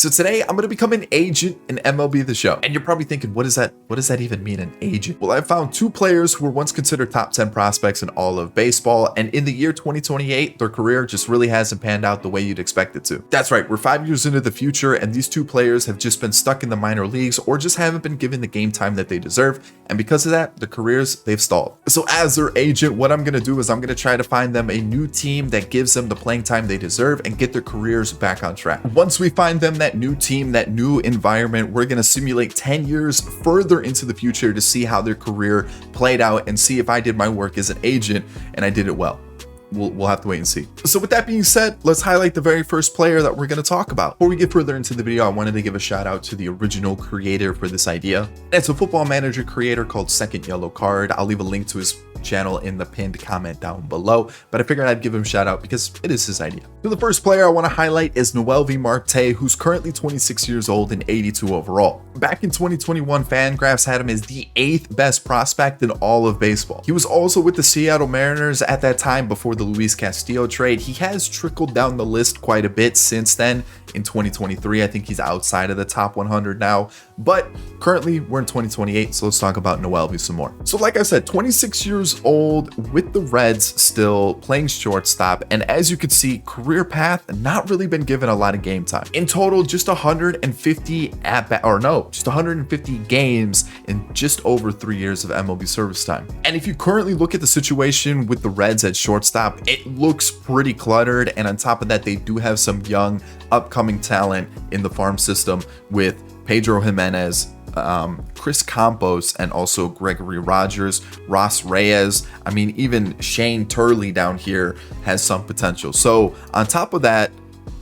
So today I'm going to become an agent in MLB The Show. And you're probably thinking, what does that even mean, an agent? Well, I found two players who were once considered top 10 prospects in all of baseball. And in the year 2028, their career just really hasn't panned out the way you'd expect it to. That's right. We're 5 years into the future, and these two players have just been stuck in the minor leagues or just haven't been given the game time that they deserve. And because of that, their careers, they've stalled. So as their agent, what I'm going to do is I'm going to try to find them a new team that gives them the playing time they deserve and get their careers back on track. Once we find them that new team, that new environment, we're going to simulate 10 years further into the future to see how their career played out and see if I did my work as an agent and I did it well. We'll have to wait and see. So with that being said, let's highlight the very first player that we're going to talk about. Before we get further into the video, I wanted to give a shout out to the original creator for this idea. It's a Football Manager creator called Second Yellow Card. I'll leave a link to his channel in the pinned comment down below, but I figured I'd give him a shout out because it is his idea. So the first player I want to highlight is Marte, who's currently 26 years old and 82 overall. Back in 2021, Fangraphs had him as the 8th best prospect in all of baseball. He was also with the Seattle Mariners at that time before the Luis Castillo trade. He has trickled down the list quite a bit since then. In 2023, I think he's outside of the top 100 now, but currently we're in 2028, so let's talk about Noelvi some more. So like I said, 26 years old with the Reds, still playing shortstop, and as you can see, career path not really been given a lot of game time. In total, just 150 just 150 games in just over 3 years of MLB service time. And if you currently look at the situation with the Reds at shortstop, it looks pretty cluttered, and on top of that, they do have some young upcoming talent in the farm system with Pedro Jimenez, Chris Campos, and also Gregory Rogers, Ross Reyes. I mean, even Shane Turley down here has some potential. So on top of that,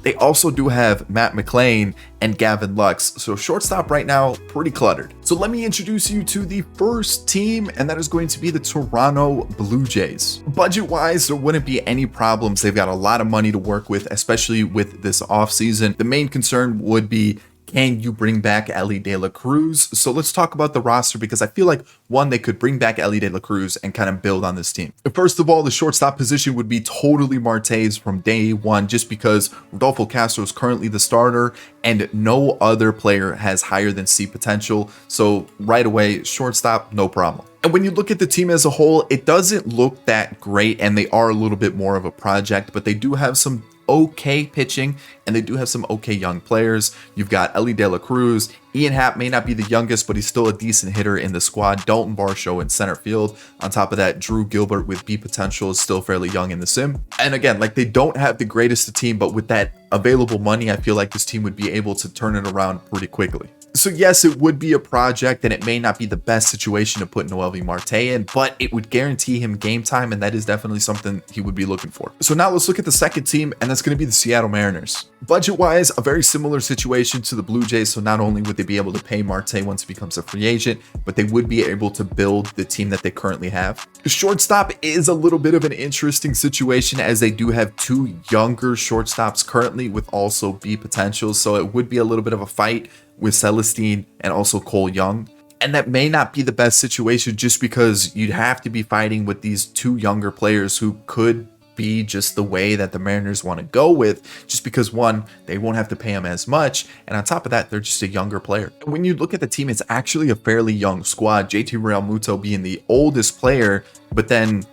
they also do have Matt McLean and Gavin Lux. So shortstop right now, pretty cluttered. So let me introduce you to the first team, and that is going to be the Toronto Blue Jays. Budget-wise, there wouldn't be any problems. They've got a lot of money to work with, especially with this offseason. The main concern would be, can you bring back Elly De La Cruz? So let's talk about the roster, because I feel like, one, they could bring back Elly De La Cruz and kind of build on this team. First of all, the shortstop position would be totally Marte's from day one, just because Rodolfo Castro is currently the starter and no other player has higher than C potential. So right away, shortstop, no problem. And when you look at the team as a whole, it doesn't look that great, and they are a little bit more of a project, but they do have some okay pitching, and they do have some okay young players. You've got Elly De La Cruz. Ian Happ may not be the youngest, but he's still a decent hitter in the squad. Dalton Varsho in center field. On top of that, Drew Gilbert with B potential is still fairly young in the sim. And again, like, they don't have the greatest of team, but with that available money, I feel like this team would be able to turn it around pretty quickly. So yes, it would be a project, and it may not be the best situation to put Noelvi Marte in, but it would guarantee him game time, and that is definitely something he would be looking for. So now let's look at the second team, and that's going to be the Seattle Mariners. Budget-wise, a very similar situation to the Blue Jays, so not only would they be able to pay Marte once he becomes a free agent, but they would be able to build the team that they currently have. The shortstop is a little bit of an interesting situation, as they do have two younger shortstops currently with also B potential, so it would be a little bit of a fight with Celestine and also Cole Young. And that may not be the best situation, just because you'd have to be fighting with these two younger players who could be just the way that the Mariners want to go with, just because, one, they won't have to pay him as much, and on top of that, they're just a younger player. When you look at the team, it's actually a fairly young squad, JT Realmuto being the oldest player, but then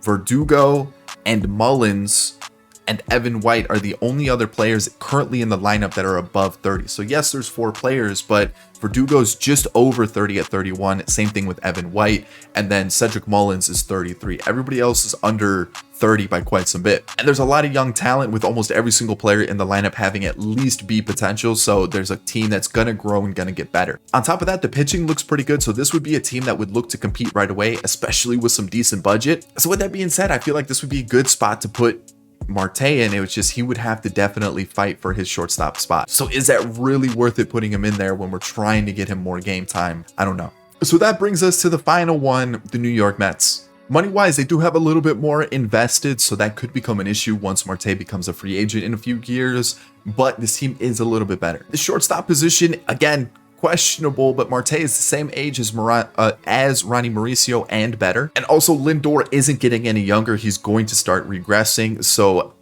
Verdugo and Mullins and Evan White are the only other players currently in the lineup that are above 30. So yes, there's 4 players, but Verdugo's just over 30 at 31. Same thing with Evan White. And then Cedric Mullins is 33. Everybody else is under 30 by quite some bit. And there's a lot of young talent, with almost every single player in the lineup having at least B potential. So there's a team that's going to grow and going to get better. On top of that, the pitching looks pretty good. So this would be a team that would look to compete right away, especially with some decent budget. So with that being said, I feel like this would be a good spot to put Marte in. It was just, he would have to definitely fight for his shortstop spot. So is that really worth it, putting him in there when we're trying to get him more game time? I don't know. So that brings us to the final one, the New York Mets. Money-wise, they do have a little bit more invested, so that could become an issue once Marte becomes a free agent in a few years, but this team is a little bit better. The shortstop position, again, questionable, but Marte is the same age as Ronnie Mauricio and better. And also, Lindor isn't getting any younger. He's going to start regressing. So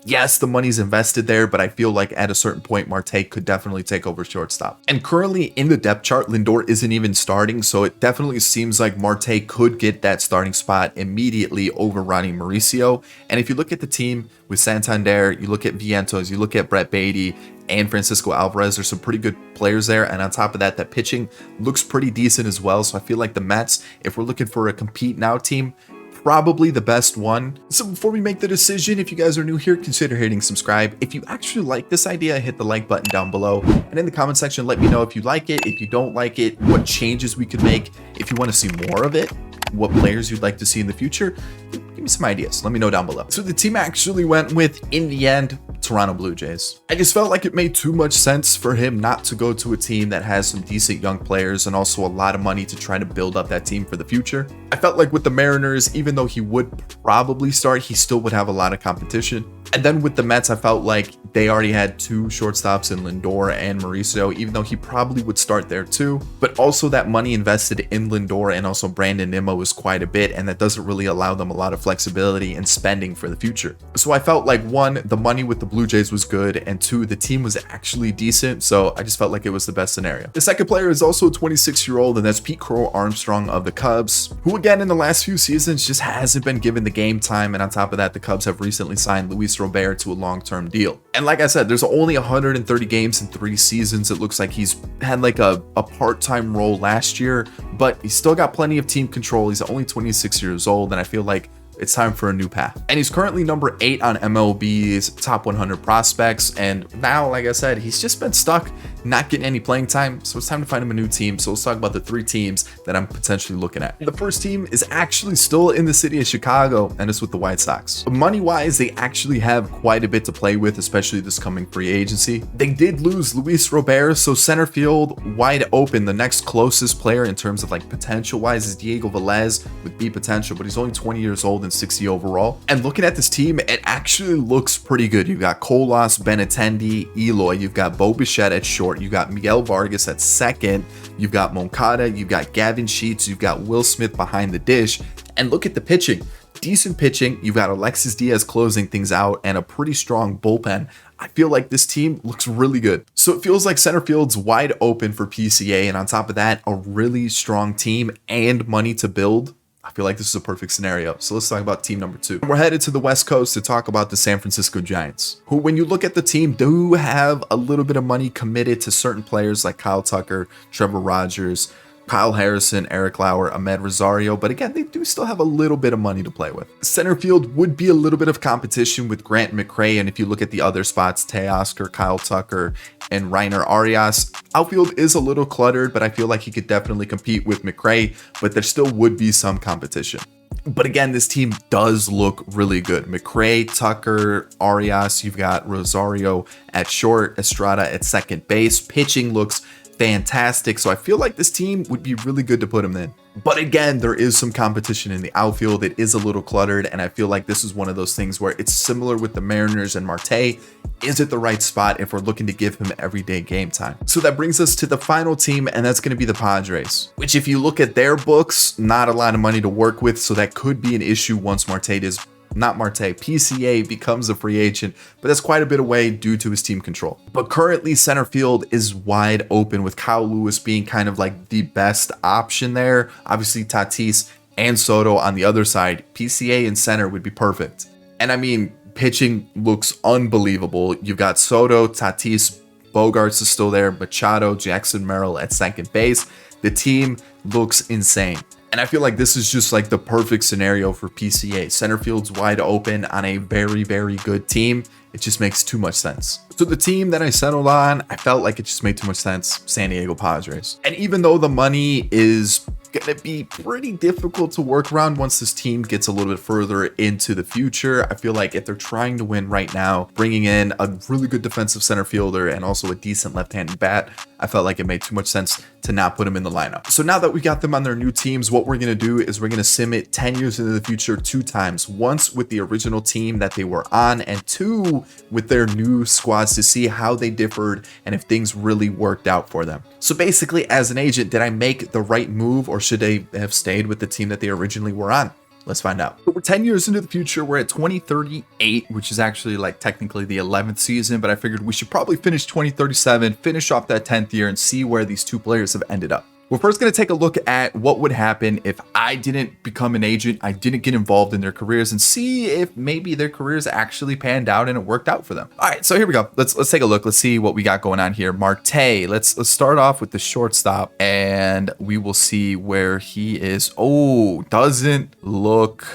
Yes, the money's invested there, but I feel like at a certain point, Marte could definitely take over shortstop. And currently in the depth chart, Lindor isn't even starting, so it definitely seems like Marte could get that starting spot immediately over Ronnie Mauricio. And if you look at the team with Santander, you look at Vientos, you look at Brett Beatty, and Francisco Alvarez, there's some pretty good players there. And on top of that, that pitching looks pretty decent as well. So I feel like the Mets, if we're looking for a compete now team, probably the best one. So before we make the decision, if you guys are new here, consider hitting subscribe. If you actually like this idea, hit the like button down below. And in the comment section, let me know if you like it, if you don't like it, what changes we could make, if you want to see more of it, what players you'd like to see in the future. Give me some ideas. Let me know down below. So the team I actually went with in the end, Toronto Blue Jays. I just felt like it made too much sense for him not to go to a team that has some decent young players and also a lot of money to try to build up that team for the future. I felt like with the Mariners, even though he would probably start, he still would have a lot of competition. And then with the Mets, I felt like they already had two shortstops in Lindor and Mauricio, even though he probably would start there too. But also that money invested in Lindor and also Brandon Nimmo is quite a bit, and that doesn't really allow them a lot of flexibility in spending for the future. So I felt like one, the money with the Blue Jays was good, and two, the team was actually decent, so I just felt like it was the best scenario. The second player is also a 26-year-old, and that's Pete Crow Armstrong of the Cubs, who again in the last few seasons just hasn't been given the game time, and on top of that, the Cubs have recently signed Luis Robert to a long-term deal. And like I said, there's only 130 games in 3 seasons. It looks like he's had like a part-time role last year, but he's still got plenty of team control. He's only 26 years old, and I feel like it's time for a new path. And he's currently number 8 on MLB's top 100 prospects. And now, like I said, he's just been stuck, not getting any playing time. So it's time to find him a new team. So let's talk about the 3 teams that I'm potentially looking at. The first team is actually still in the city of Chicago, and it's with the White Sox. Money-wise, they actually have quite a bit to play with, especially this coming free agency. They did lose Luis Robert, so center field wide open. The next closest player in terms of like potential-wise is Diego Velez with B potential, but he's only 20 years old and 60 overall. And looking at this team, it actually looks pretty good. You've got Colas, Benintendi, Eloy, you've got Bo Bichette at short, you've got Miguel Vargas at second, you've got Moncada, you've got Gavin Sheets, you've got Will Smith behind the dish. And look at the pitching. Decent pitching. You've got Alexis Diaz closing things out and a pretty strong bullpen. I feel like this team looks really good. So it feels like center field's wide open for PCA, and on top of that, a really strong team and money to build. I feel like this is a perfect scenario. So let's talk about team number 2. We're headed to the West Coast to talk about the San Francisco Giants, who, when you look at the team, do have a little bit of money committed to certain players like Kyle Tucker, Trevor Rogers, Kyle Harrison, Eric Lauer, Ahmed Rosario, but again, they do still have a little bit of money to play with. Center field would be a little bit of competition with Grant McRae, and if you look at the other spots, Teoscar, Kyle Tucker, and Rainer Arias, outfield is a little cluttered, but I feel like he could definitely compete with McRae, but there still would be some competition. But again, this team does look really good. McRae, Tucker, Arias, you've got Rosario at short, Estrada at second base. Pitching looks fantastic, so I feel like this team would be really good to put him in. But again, there is some competition in the outfield. It is a little cluttered, and I feel like this is one of those things where it's similar with the Mariners and Marte. Is it the right spot if we're looking to give him everyday game time? So that brings us to the final team, and that's going to be the Padres, which if you look at their books, not a lot of money to work with, so that could be an issue once PCA becomes a free agent, but that's quite a bit away due to his team control. But currently center field is wide open with Kyle Lewis being kind of like the best option there. Obviously Tatis and Soto on the other side. PCA in center would be perfect. And I mean, pitching looks unbelievable. You've got Soto, Tatis, Bogarts is still there, Machado, Jackson Merrill at second base. The team looks insane. And I feel like this is just like the perfect scenario for PCA. Center field's wide open on a very, very good team. It just makes too much sense. So the team that I settled on, I felt like it just made too much sense. San Diego Padres. And even though the money is going to be pretty difficult to work around once this team gets a little bit further into the future, I feel like if they're trying to win right now, bringing in a really good defensive center fielder and also a decent left-handed bat, I felt like it made too much sense to not put them in the lineup. So now that we got them on their new teams, what we're going to do is we're going to sim it 10 years into the future 2 times. Once with the original team that they were on, and 2 with their new squads to see how they differed and if things really worked out for them. So basically, as an agent, did I make the right move, or should they have stayed with the team that they originally were on? Let's find out. But we're 10 years into the future. We're at 2038, which is actually like technically the 11th season, but I figured we should probably finish 2037, finish off that 10th year, and see where these two players have ended up. We're first going to take a look at what would happen if I didn't become an agent, I didn't get involved in their careers, and see if maybe their careers actually panned out and it worked out for them. All right, so here we go. Let's take a look. Let's see what we got going on here. Marte. Let's start off with the shortstop, and we will see where he is. Oh, doesn't look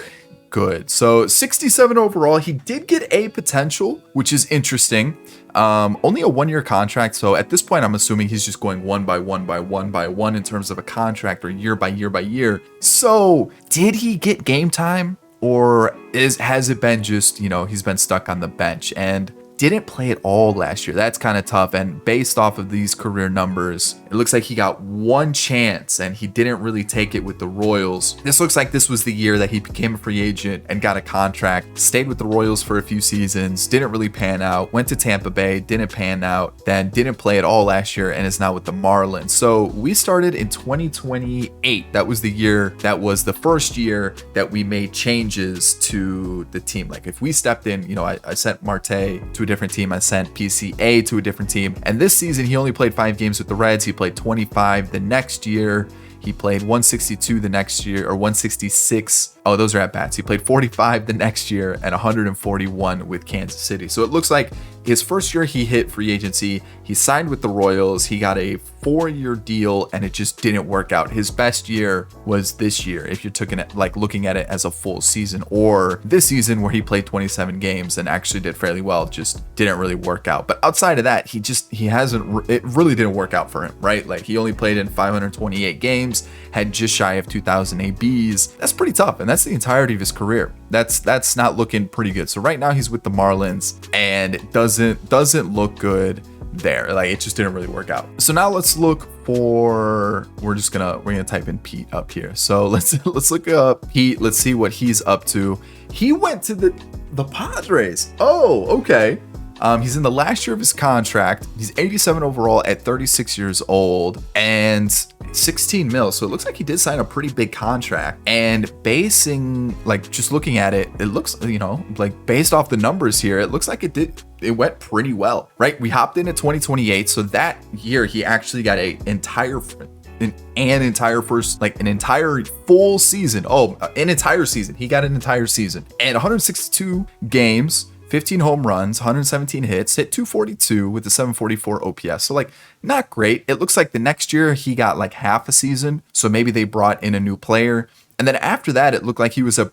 good. So 67 overall. He did get a potential, which is interesting. Only a 1-year contract. So at this point, I'm assuming he's just going one by one in terms of a contract, or year by year. So did he get game time, or has it been just, he's been stuck on the bench and didn't play at all last year? That's kind of tough. And based off of these career numbers, it looks like he got one chance and he didn't really take it with the Royals. This looks like this was the year that he became a free agent and got a contract, stayed with the Royals for a few seasons, didn't really pan out, went to Tampa Bay, didn't pan out, then didn't play at all last year and is now with the Marlins. So we started in 2028. That was the year, that was the first year that we made changes to the team. Like if we stepped in, I sent Marte to a different team. I sent PCA to a different team. And this season, he only played 5 games with the Reds. He played 25 the next year. He played 162 the next year, or 166. Oh, those are at bats. He played 45 the next year and 141 with Kansas City. So it looks like his first year he hit free agency. He signed with the Royals. He got a 4-year deal and it just didn't work out. His best year was this year, if you're looking at it as a full season, or this season where he played 27 games and actually did fairly well, just didn't really work out. But outside of that, it really didn't work out for him, right? Like he only played in 528 games, had just shy of 2,000 ABs. That's pretty tough. And that's the entirety of his career. That's not looking pretty good. So right now he's with the Marlins and it doesn't look good there. Like it just didn't really work out. So now let's look for, we're gonna type in Pete up here. So let's look up Pete. Let's see what he's up to. He went to the Padres. Oh, okay. He's in the last year of his contract. He's 87 overall at 36 years old and 16 mil. So it looks like he did sign a pretty big contract. And just looking at it, it looks, based off the numbers here, it looks like it went pretty well, right? We hopped in at 2028. So that year he actually got an entire full season. An entire season. He got an entire season and 162 games, 15 home runs, 117 hits, hit 242 with a 744 OPS. So not great. It looks like the next year he got half a season. So maybe they brought in a new player. And then after that, it looked like he was a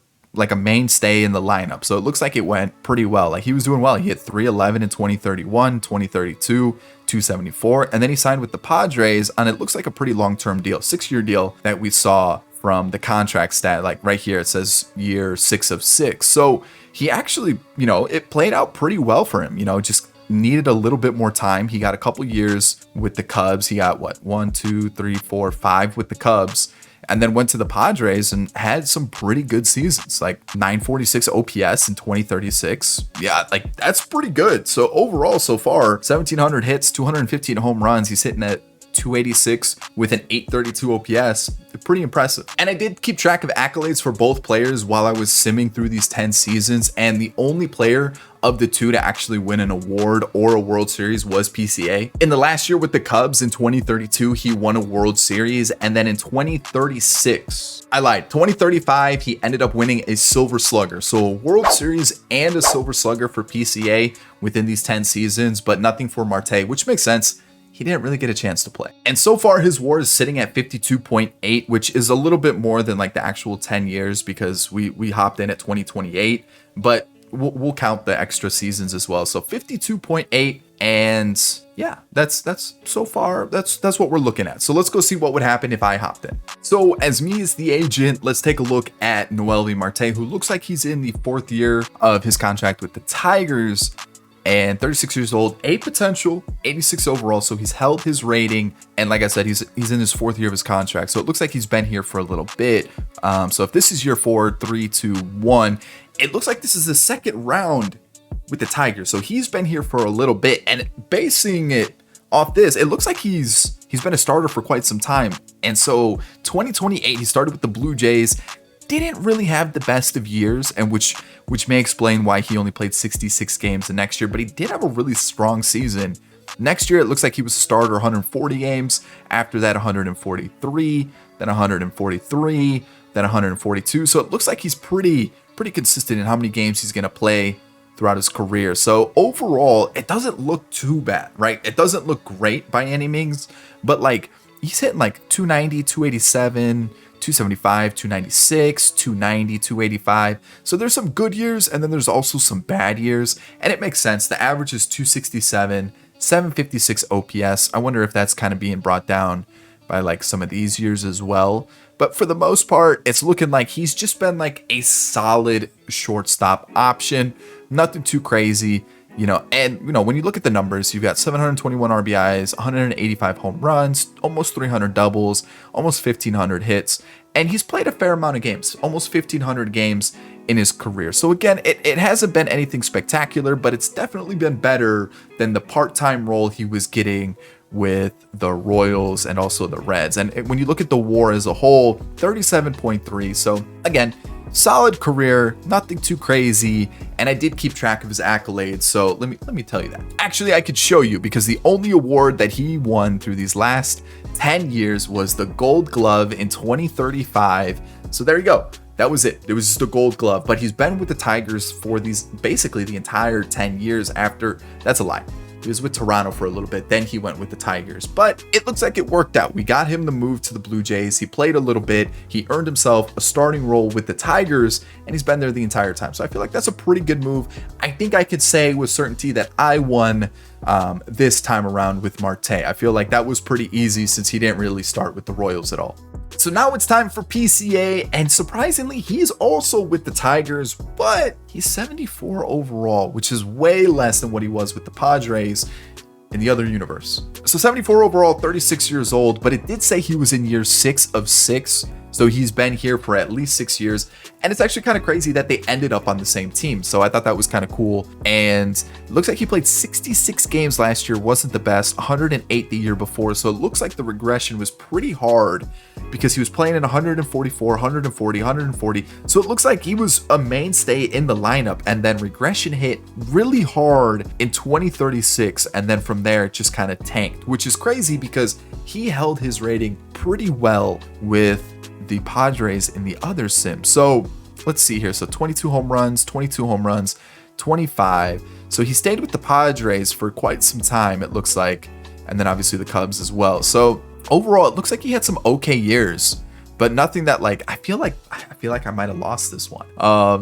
mainstay in the lineup. So it looks like it went pretty well. He was doing well. He hit 311 in 2031, 2032, 274. And then he signed with the Padres on, it looks like a pretty long-term deal, 6-year deal that we saw from the contract stat. Right here, it says year 6 of 6. So he actually, it played out pretty well for him, just needed a little bit more time. He got a couple years with the Cubs. He got 1, 2, 3, 4, 5 with the Cubs, and then went to the Padres and had some pretty good seasons, 946 OPS in 2036. Yeah, that's pretty good. So overall, so far, 1,700 hits, 215 home runs. He's hitting at 286 with an 832 OPS. Pretty impressive. And I did keep track of accolades for both players while I was simming through these 10 seasons. And the only player of the two to actually win an award or a World Series was PCA. In the last year with the Cubs in 2032, he won a World Series. And then in 2036, I lied, 2035, he ended up winning a Silver Slugger. So a World Series and a Silver Slugger for PCA within these 10 seasons, but nothing for Marte, which makes sense. He didn't really get a chance to play. And so far his WAR is sitting at 52.8, which is a little bit more than the actual 10 years because we hopped in at 2028, but we'll count the extra seasons as well. So 52.8, and yeah, that's so far, that's what we're looking at. So let's go see what would happen if I hopped in. So as me as the agent, let's take a look at Noelvi Marte, who looks like he's in the 4th year of his contract with the Tigers. And 36 years old, a potential, 86 overall. So he's held his rating. And like I said, he's in his 4th year of his contract. So it looks like he's been here for a little bit. So if this is year 4, 3, 2, 1, it looks like this is the 2nd round with the Tigers. So he's been here for a little bit. And basing it off this, it looks like he's been a starter for quite some time. And so 2028, he started with the Blue Jays. didn't really have the best of years, and which may explain why he only played 66 games the next year, but he did have a really strong season. Next year, it looks like he was a starter 140 games. After that, 143, then 143, then 142. So it looks like he's pretty consistent in how many games he's going to play throughout his career. So overall, it doesn't look too bad, right? It doesn't look great by any means, but like he's hitting like 290, 287, 275, 296, 290, 285. So there's some good years, and then there's also some bad years, and it makes sense. The average is 267, 756 OPS. I wonder if that's kind of being brought down by like some of these years as well. But for the most part, it's looking like he's just been like a solid shortstop option. Nothing too crazy, you know. And, you know, when you look at the numbers, you've got 721 RBIs, 185 home runs, almost 300 doubles, almost 1,500 hits. And he's played a fair amount of games, almost 1,500 games in his career. So again, it hasn't been anything spectacular, but it's definitely been better than the part-time role he was getting with the Royals and also the Reds. And when you look at the WAR as a whole, 37.3. So again, solid career, nothing too crazy. And I did keep track of his accolades, so let me tell you that. Actually, I could show you, because the only award that he won through these last 10 years was the Gold Glove in 2035. So there you go. That was it. It was just a Gold Glove. But he's been with the Tigers for these basically the entire 10 years after. That's a lie. He was with Toronto for a little bit, then he went with the Tigers. But it looks like it worked out. We got him the move to the Blue Jays. He played a little bit. He earned himself a starting role with the Tigers, and he's been there the entire time. So I feel like that's a pretty good move. I think I could say with certainty that I won this time around with Marte. I feel like that was pretty easy since he didn't really start with the Royals at all. So now it's time for PCA, and surprisingly, he's also with the Tigers, but he's 74 overall, which is way less than what he was with the Padres in the other universe. So 74 overall, 36 years old, but it did say he was in year 6 of 6. So he's been here for at least 6 years. And it's actually kind of crazy that they ended up on the same team. So I thought that was kind of cool. And it looks like he played 66 games last year, wasn't the best, 108 the year before. So it looks like the regression was pretty hard because he was playing in 144, 140, 140. So it looks like he was a mainstay in the lineup, and then regression hit really hard in 2036. And then from there, it just kind of tanked, which is crazy because he held his rating pretty well with the Padres in the other sim. So let's see here. So 22 home runs, 25. So he stayed with the Padres for quite some time, it looks like. And then obviously the Cubs as well. So overall, it looks like he had some okay years, but nothing that like, I feel like I might have lost this one.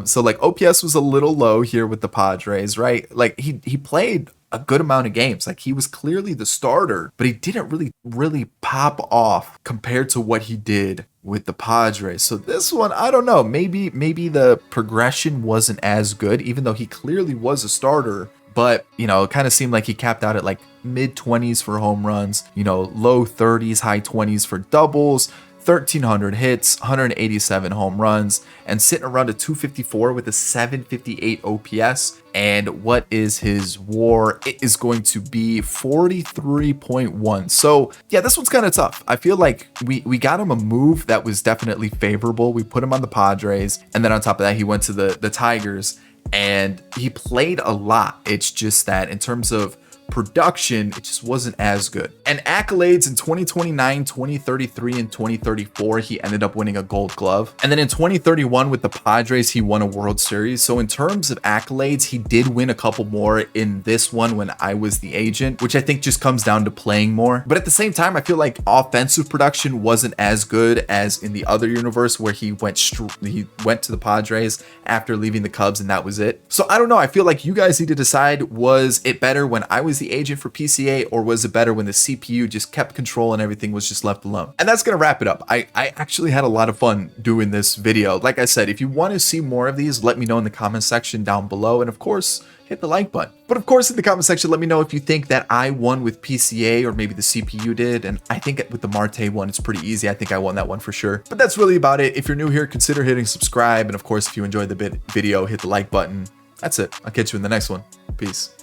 So like OPS was a little low here with the Padres, right? Like he played a good amount of games. Like he was clearly the starter, but he didn't really pop off compared to what he did with the Padres. So this one, I don't know, maybe the progression wasn't as good, even though he clearly was a starter. But, you know, it kind of seemed like he capped out at like mid 20s for home runs, you know, low 30s, high 20s for doubles, 1,300 hits, 187 home runs, and sitting around a 254 with a 758 OPS. And what is his WAR? It is going to be 43.1. So yeah, this one's kind of tough. I feel like we got him a move that was definitely favorable. We put him on the Padres, and then on top of that, he went to the Tigers, and he played a lot. It's just that in terms of production, it just wasn't as good. And accolades in 2029, 2033, and 2034, he ended up winning a Gold Glove. And then in 2031 with the Padres, he won a World Series. So in terms of accolades, he did win a couple more in this one when I was the agent, which I think just comes down to playing more. But at the same time, I feel like offensive production wasn't as good as in the other universe where he went to the Padres after leaving the Cubs, and that was it. So I don't know. I feel like you guys need to decide, was it better when I was the agent for PCA, or was it better when the CPU just kept control and everything was just left alone? And that's gonna wrap it up. I actually had a lot of fun doing this video. Like I said, if you want to see more of these, let me know in the comment section down below, and of course hit the like button. But of course, in the comment section, let me know if you think that I won with PCA or maybe the CPU did. And I think with the Marte one, it's pretty easy. I think I won that one for sure. But that's really about it. If you're new here, consider hitting subscribe. And of course, if you enjoyed the video, hit the like button. That's it. I'll catch you in the next one. Peace.